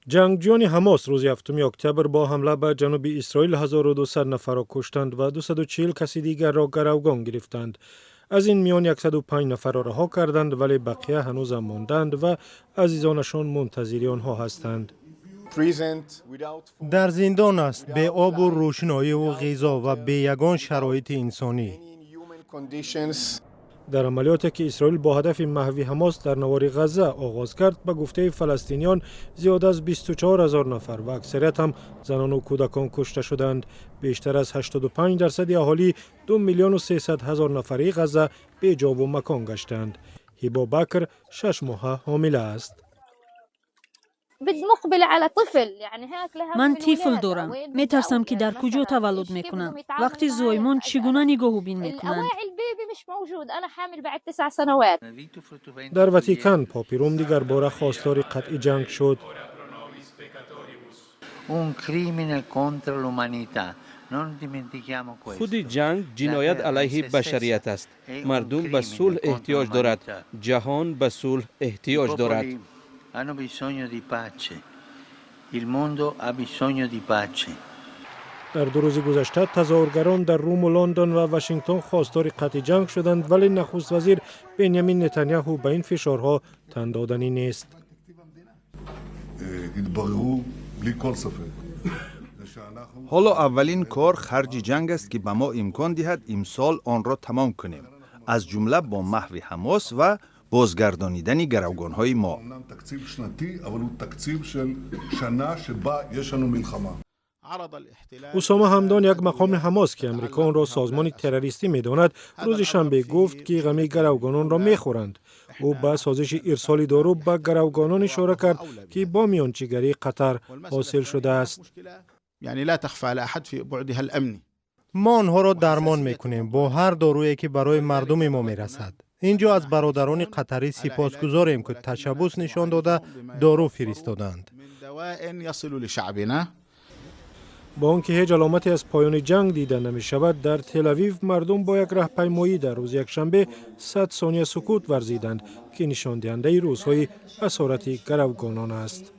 جنگجویان حماس روز هفتم اکتبر با حمله به جنوب اسرائیل 1200 نفر را کشتند و 240 کسی دیگر را گروگان گرفتند. از این میان 105 نفر را رها کردند ولی بقیه هنوز ماندند و عزیزانشان منتظر آنها هستند. در زندان است، به آب و روشنایی و غذا و به یگان شرایط انسانی. در عملیاتی که اسرائیل با هدف محو حماس در نوار غزه آغاز کرد، به گفته فلسطینیان زیاد از 24,000 نفر و اکثریت هم زنان و کودکان کشته شدند. بیشتر از 85% اهالی 2,300,000 نفری غزه بی جا و مکان گشتند. هیبا بکر 6 ماه حامله است. من طفل دارم. میترسم که در کجا تولد میکنم. وقتی زایمان چگونه نگاه و بین میکنند. در واتیکان پاپ روم دیگر باره خواستار قطع جنگ شد. خود جنگ جنایت علیه بشریت است. مردم به صلح احتیاج دارد. جهان به صلح احتیاج دارد. در 2 روز گذشته تظاهرگران در روم و لندن و واشنگتن خواستار قطع جنگ شدند ولی نخست وزیر بنیامین نتانیاهو به این فشارها تن دادنی نیست. حالا اولین کار خرج جنگ است که به ما امکان دهد امسال آن را تمام کنیم، از جمله با محو حماس و بازگردانیدن گروگان‌های ما. اسامه همدان، یک مقام حماس که امریکا آن را سازمان تروریستی می‌داند، روز شنبه گفت که غم گروگانان را می‌خورند. او به سازش ارسال دارو به گروگانان اشاره کرد که با میانجیگری قطر حاصل شده است. یعنی لا تخفى على احد في بعدها الامنی. ما آنها را درمان میکنیم با هر دارویی که برای مردم ما میرسد. اینجا از برادران قطری سپاسگزاریم که تشبث نشان داده دارو فرستادند. با آنکه هیچ علامتی از پایان جنگ دیده نمی شود، در تل آویو مردم با یک راهپیمایی در روز یکشنبه 100 ثانیه سکوت ورزیدند که نشان دهنده روزهای اسارت گروگانان است.